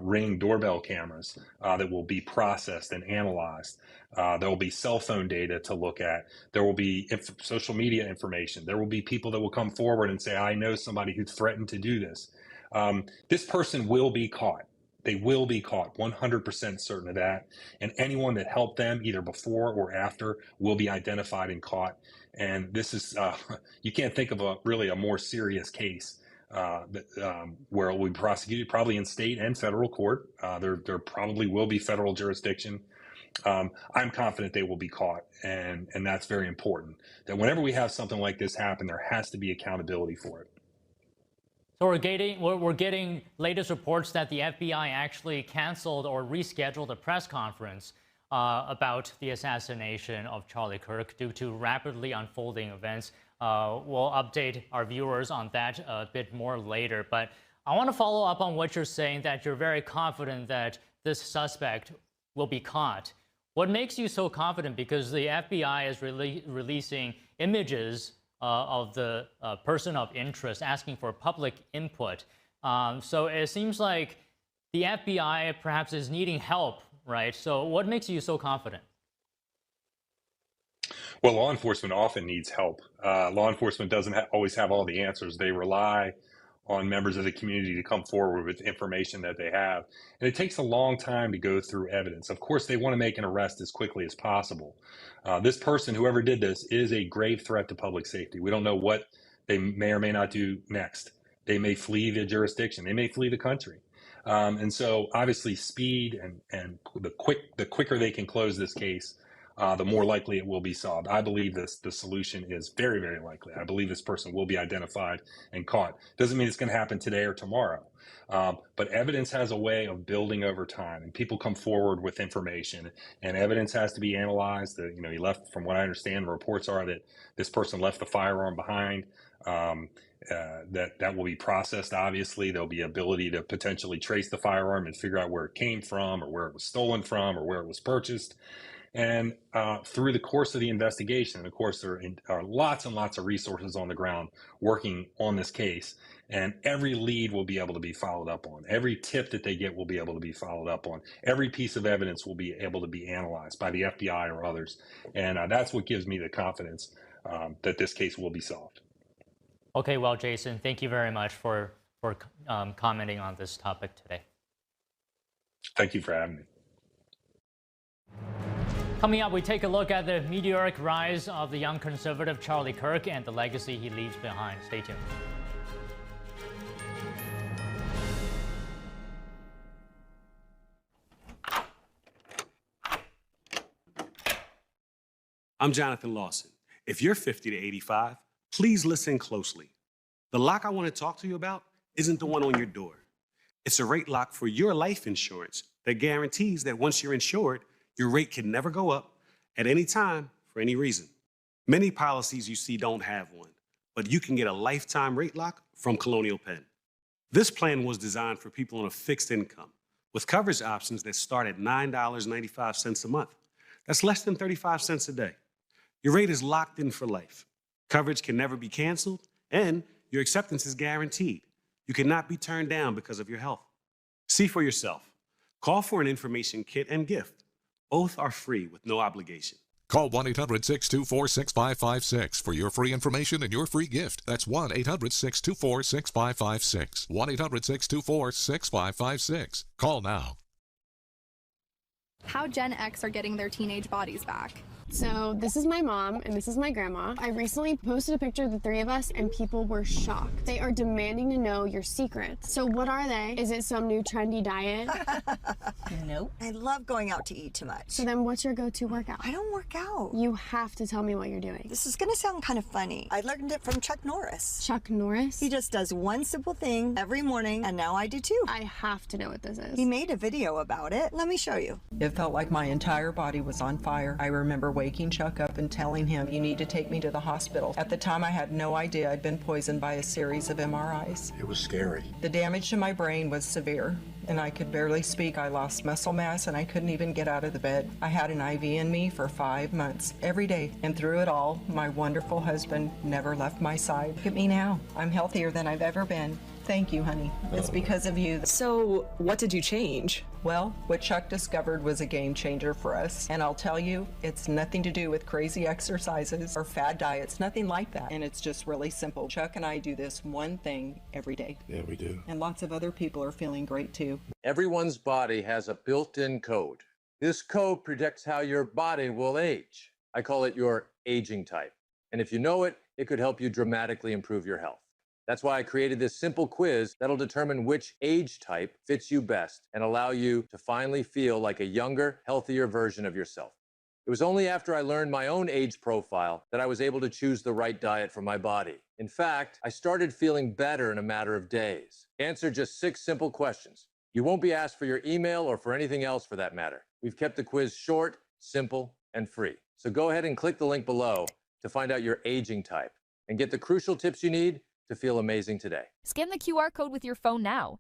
Ring doorbell cameras that will be processed and analyzed. There will be cell phone data to look at. There will be social media information. There will be people that will come forward and say, I know somebody who threatened to do this. This person will be caught. They will be caught, 100% certain of that. And anyone that helped them either before or after will be identified and caught. And this is, you can't think of really a more serious case where it will be prosecuted, probably in state and federal court. There probably will be federal jurisdiction. I'm confident they will be caught, and that's very important. That whenever we have something like this happen, there has to be accountability for it. So we're getting latest reports that the FBI actually canceled or rescheduled a press conference about the assassination of Charlie Kirk due to rapidly unfolding events. We'll update our viewers on that a bit more later. But I want to follow up on what you're saying, that you're very confident that this suspect will be caught. What makes you so confident? Because the FBI is releasing images of the person of interest, asking for public input. So it seems like the FBI perhaps is needing help, right? So what makes you so confident? Well, law enforcement often needs help. Law enforcement doesn't always have all the answers. They rely on members of the community to come forward with information that they have. And it takes a long time to go through evidence. Of course, they want to make an arrest as quickly as possible. This person, whoever did this, is a grave threat to public safety. We don't know what they may or may not do next. They may flee the jurisdiction. They may flee the country. And so obviously speed and the quicker they can close this case, the more likely it will be solved. I believe the solution is very, very likely. I believe this person will be identified and caught. Doesn't mean it's going to happen today or tomorrow. But evidence has a way of building over time, and people come forward with information, and evidence has to be analyzed. He left, from what I understand, the reports are that this person left the firearm behind. That will be processed. Obviously, there'll be ability to potentially trace the firearm and figure out where it came from, or where it was stolen from, or where it was purchased. And through the course of the investigation, and of course, there are lots and lots of resources on the ground working on this case, and every lead will be able to be followed up on. Every tip that they get will be able to be followed up on. Every piece of evidence will be able to be analyzed by the FBI or others. And that's what gives me the confidence that this case will be solved. Okay, well, Jason, thank you very much for commenting on this topic today. Thank you for having me. Coming up, we take a look at the meteoric rise of the young conservative Charlie Kirk and the legacy he leaves behind. Stay tuned. I'm Jonathan Lawson. If you're 50 to 85, please listen closely. The lock I want to talk to you about isn't the one on your door. It's a rate lock for your life insurance that guarantees that once you're insured, your rate can never go up at any time for any reason. Many policies you see don't have one, but you can get a lifetime rate lock from Colonial Penn. This plan was designed for people on a fixed income with coverage options that start at $9.95 a month. That's less than 35 cents a day. Your rate is locked in for life. Coverage can never be canceled, and your acceptance is guaranteed. You cannot be turned down because of your health. See for yourself. Call for an information kit and gift. Both are free with no obligation. Call 1-800-624-6556 for your free information and your free gift. That's 1-800-624-6556. 1-800-624-6556. Call now. How Gen X are getting their teenage bodies back. So this is my mom and this is my grandma. I recently posted a picture of the three of us and people were shocked. They are demanding to know your secrets. So what are they? Is it some new trendy diet? Nope. I love going out to eat too much. So then what's your go-to workout? I don't work out. You have to tell me what you're doing. This is gonna sound kind of funny. I learned it from Chuck Norris. Chuck Norris? He just does one simple thing every morning and now I do too. I have to know what this is. He made a video about it. Let me show you. It felt like my entire body was on fire. I remember waking Chuck up and telling him, "You need to take me to the hospital." At the time, I had no idea I'd been poisoned by a series of MRIs. It was scary. The damage to my brain was severe, and I could barely speak. I lost muscle mass, and I couldn't even get out of the bed. I had an IV in me for 5 months, every day. And through it all, my wonderful husband never left my side. Look at me now. I'm healthier than I've ever been. Thank you, honey. It's because of you. So, what did you change? Well, what Chuck discovered was a game changer for us. And I'll tell you, it's nothing to do with crazy exercises or fad diets, nothing like that. And it's just really simple. Chuck and I do this one thing every day. Yeah, we do. And lots of other people are feeling great too. Everyone's body has a built-in code. This code predicts how your body will age. I call it your aging type. And if you know it, it could help you dramatically improve your health. That's why I created this simple quiz that'll determine which age type fits you best and allow you to finally feel like a younger, healthier version of yourself. It was only after I learned my own age profile that I was able to choose the right diet for my body. In fact, I started feeling better in a matter of days. Answer just 6 simple questions. You won't be asked for your email or for anything else for that matter. We've kept the quiz short, simple, and free. So go ahead and click the link below to find out your aging type and get the crucial tips you need to feel amazing today. Scan the QR code with your phone now.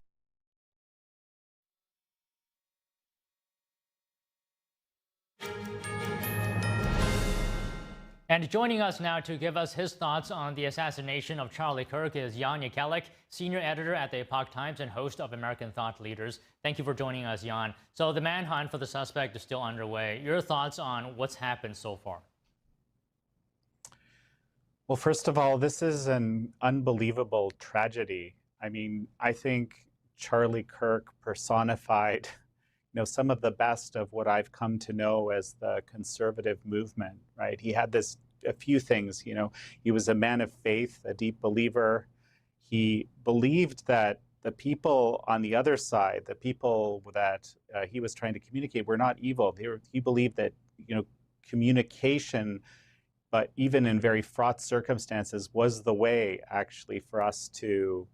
And joining us now to give us his thoughts on the assassination of Charlie Kirk is Jan Jekielek, senior editor at the Epoch Times and host of American Thought Leaders. Thank you for joining us, Jan. So the manhunt for the suspect is still underway. Your thoughts on what's happened so far? Well, first of all, this is an unbelievable tragedy. I mean, I think Charlie Kirk personified, some of the best of what I've come to know as the conservative movement, right? He had a few things, he was a man of faith, a deep believer. He believed that the people on the other side, the people that he was trying to communicate, were not evil. He believed that, communication, but even in very fraught circumstances, was the way actually for us to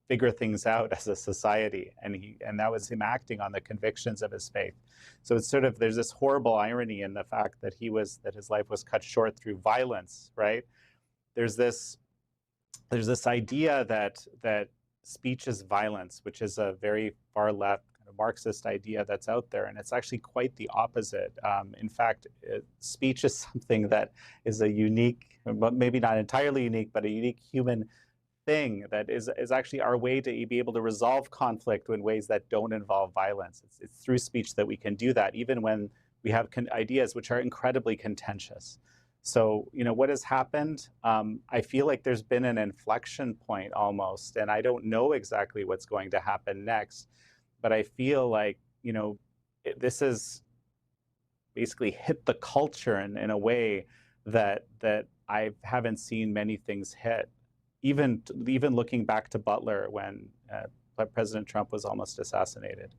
figure things out as a society. And that was him acting on the convictions of his faith. So it's there's this horrible irony in the fact that that his life was cut short through violence, right? There's this idea that speech is violence, which is a very far left kind Marxist idea that's out there, and it's actually quite the opposite. In fact, speech is something that is a unique, but maybe not entirely unique, but a unique human thing that is actually our way to be able to resolve conflict in ways that don't involve violence. It's through speech that we can do that, even when we have ideas which are incredibly contentious. So, what has happened? I feel like there's been an inflection point almost, and I don't know exactly what's going to happen next, but I feel like, this has basically hit the culture in a way that I haven't seen many things hit. Even looking back to Butler when President Trump was almost assassinated.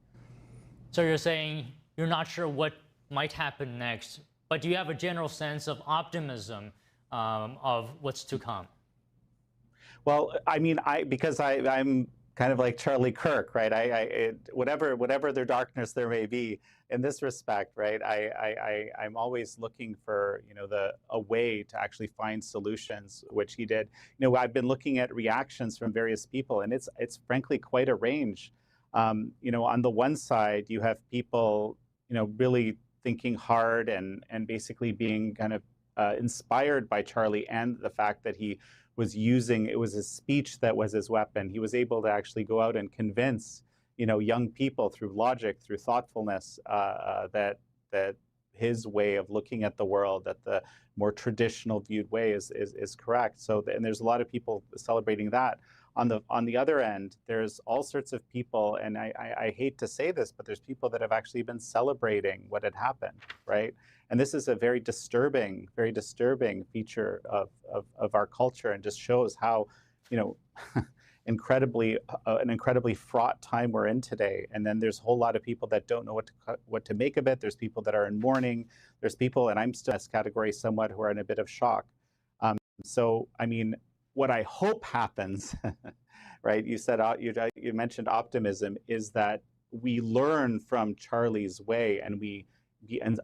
So you're saying you're not sure what might happen next, but do you have a general sense of optimism of what's to come? Well, I mean, because I'm kind of like Charlie Kirk, right? Whatever their darkness there may be, in this respect, right? I'm always looking for a way to actually find solutions, which he did. I've been looking at reactions from various people, and it's frankly quite a range. On the one side, you have people really thinking hard and basically being kind of inspired by Charlie and the fact that he was it was his speech that was his weapon. He was able to actually go out and convince young people through logic, through thoughtfulness, that his way of looking at the world, that the more traditional viewed way is correct. So, and there's a lot of people celebrating that. On the other end, there's all sorts of people, and I hate to say this, but there's people that have actually been celebrating what had happened, right? And this is a very disturbing feature of our culture, and just shows how, an incredibly fraught time we're in today. And then there's a whole lot of people that don't know what to make of it. There's people that are in mourning. There's people, and I'm still in this category somewhat, who are in a bit of shock. So, I mean, what I hope happens, right? You said you mentioned optimism, is that we learn from Charlie's way, and we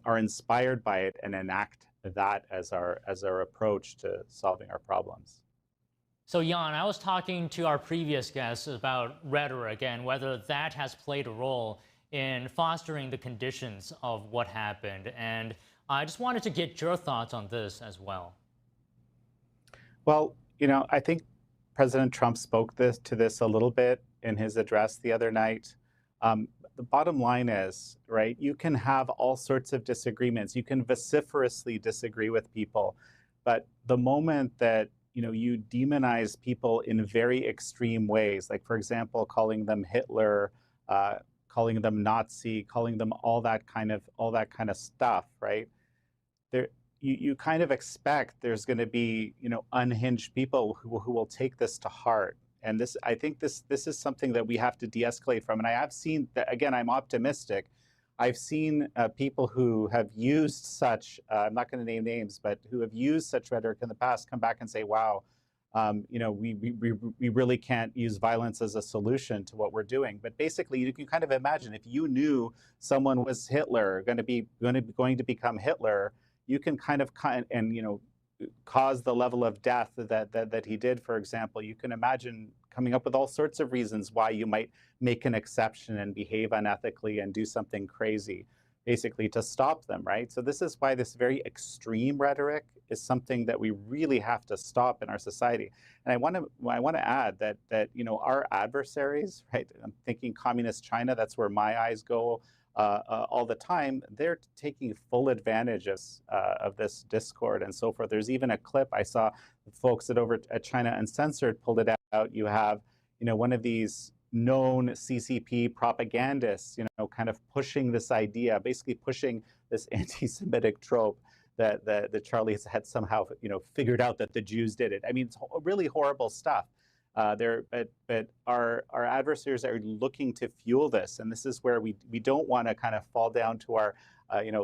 are inspired by it and enact that as our approach to solving our problems. So Jan, I was talking to our previous guests about rhetoric and whether that has played a role in fostering the conditions of what happened. And I just wanted to get your thoughts on this as well. Well, I think President Trump spoke to this a little bit in his address the other night. The bottom line is, right, you can have all sorts of disagreements. You can vociferously disagree with people. But the moment that you demonize people in very extreme ways, like, for example, calling them Hitler, calling them Nazi, calling them all that kind of stuff, right? You kind of expect there's going to be unhinged people who will take this to heart. And I think this is something that we have to de-escalate from. And I have seen that, again, I'm optimistic. I've seen people who have used such, I'm not going to name names, but who have used such rhetoric in the past come back and say, wow, we really can't use violence as a solution to what we're doing. But basically, you can kind of imagine, if you knew someone was Hitler, going to become Hitler, you can kind of, cause the level of death that he did, for example. You can imagine coming up with all sorts of reasons why you might make an exception and behave unethically and do something crazy, basically to stop them, right? So this is why this very extreme rhetoric is something that we really have to stop in our society. And I want to add that our adversaries, right? I'm thinking communist China. That's where my eyes go all the time. They're taking full advantage of this discord and so forth. There's even a clip I saw folks at China Uncensored pulled it out. You have one of these known CCP propagandists, kind of pushing this idea, basically pushing this anti-Semitic trope that Charlie had somehow figured out that the Jews did it. I mean, it's really horrible stuff. But our adversaries are looking to fuel this, and this is where we don't want to kind of fall down to our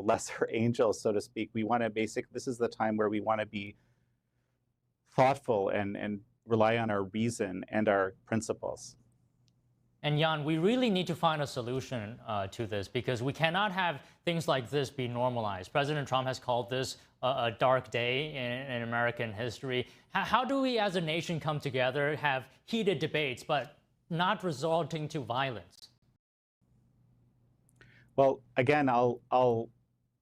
lesser angels, so to speak. We want to this is the time where we want to be thoughtful and rely on our reason and our principles. And Jan, we really need to find a solution to this, because we cannot have things like this be normalized. President Trump has called this a dark day in American history. How do we as a nation come together, have heated debates, but not resorting to violence? Well, again,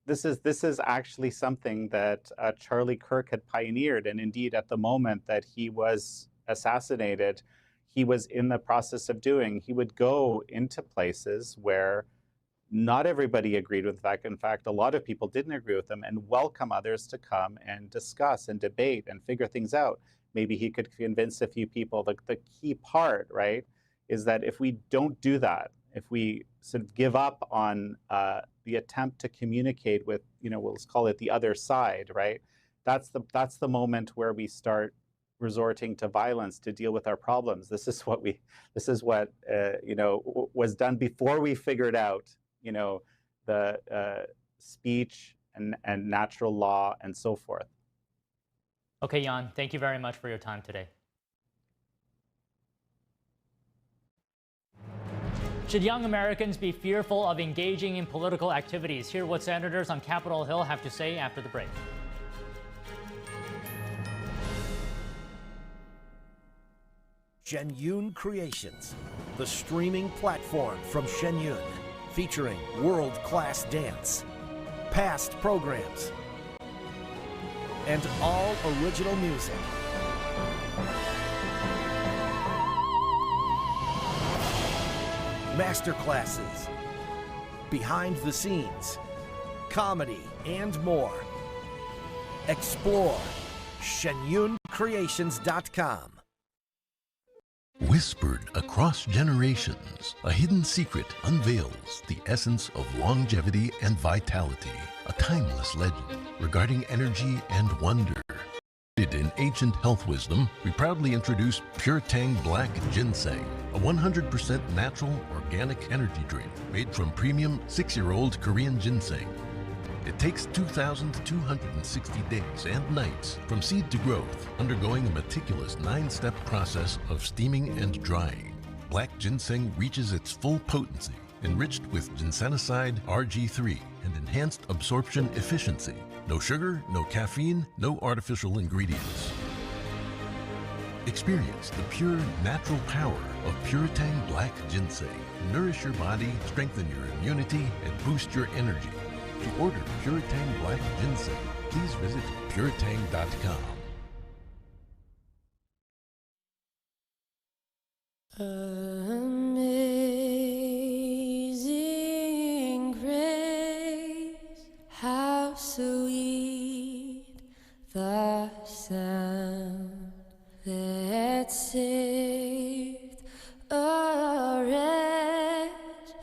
this is actually something that Charlie Kirk had pioneered, and indeed, at the moment that he was assassinated, he was in the process of doing. He would go into places where not everybody agreed with the fact. In fact, a lot of people didn't agree with them, and welcome others to come and discuss and debate and figure things out. Maybe he could convince a few people. The key part, right, is that if we don't do that, if we sort of give up on the attempt to communicate with, let's call it the other side, right? That's the moment where we start resorting to violence to deal with our problems. This is what was done before we figured out, the speech and natural law and so forth. Okay, Jan, thank you very much for your time today. Should young Americans be fearful of engaging in political activities? Hear what senators on Capitol Hill have to say after the break. Shenyun Creations, the streaming platform from Shenyun, featuring world-class dance, past programs, and all original music. Masterclasses, behind the scenes, comedy, and more. Explore shenyuncreations.com. Whispered across generations, a hidden secret unveils the essence of longevity and vitality, a timeless legend regarding energy and wonder. In ancient health wisdom, we proudly introduce Pure Tang Black Ginseng, a 100% natural organic energy drink made from premium 6-year-old Korean ginseng. It takes 2,260 days and nights from seed to growth, undergoing a meticulous 9-step process of steaming and drying. Black ginseng reaches its full potency, enriched with ginsenoside RG3 and enhanced absorption efficiency. No sugar, no caffeine, no artificial ingredients. Experience the pure natural power of Pure Tang Black Ginseng. Nourish your body, strengthen your immunity, and boost your energy. To order Pure Tang Black Ginseng, please visit puretang.com. Amazing grace, how sweet the sound that saved a wretch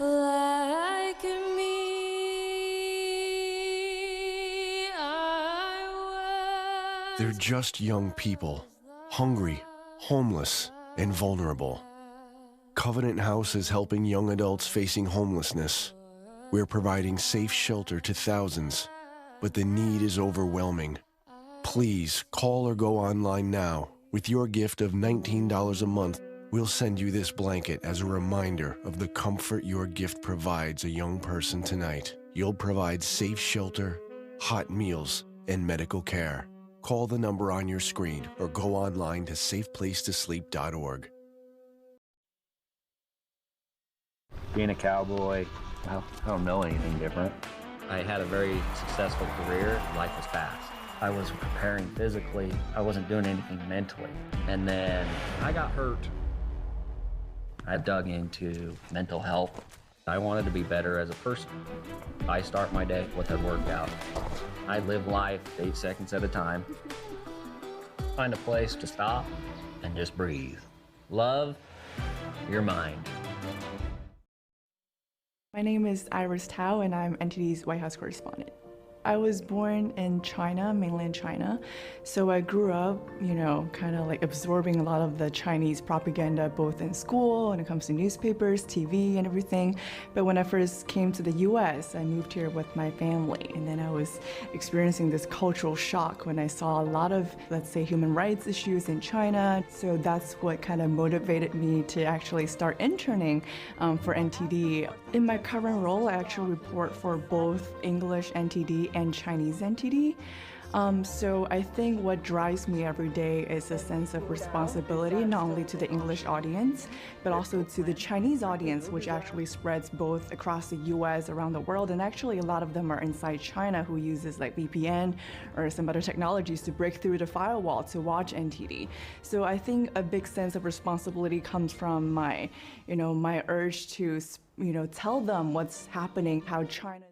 like me. They're just young people, hungry, homeless, and vulnerable. Covenant House is helping young adults facing homelessness. We're providing safe shelter to thousands, but the need is overwhelming. Please call or go online now. With your gift of $19 a month, we'll send you this blanket as a reminder of the comfort your gift provides a young person tonight. You'll provide safe shelter, hot meals, and medical care. Call the number on your screen or go online to safeplacetosleep.org. Being a cowboy, I don't know anything different. I had a very successful career. Life was fast. I was preparing physically. I wasn't doing anything mentally. And then I got hurt. I dug into mental health. I wanted to be better as a person. I start my day with a workout. I live life 8 seconds at a time. Find a place to stop and just breathe. Love your mind. My name is Iris Tao, and I'm NTD's White House correspondent. I was born in China, mainland China, so I grew up, kind of like absorbing a lot of the Chinese propaganda, both in school, when it comes to newspapers, TV, and everything. But when I first came to the US, I moved here with my family, and then I was experiencing this cultural shock when I saw a lot of, let's say, human rights issues in China. So that's what kind of motivated me to actually start interning for NTD. In my current role, I actually report for both English NTD and Chinese NTD. So I think what drives me every day is a sense of responsibility, not only to the English audience, but also to the Chinese audience, which actually spreads both across the US, around the world, and actually a lot of them are inside China who uses like VPN or some other technologies to break through the firewall to watch NTD. So I think a big sense of responsibility comes from my urge to, tell them what's happening, how China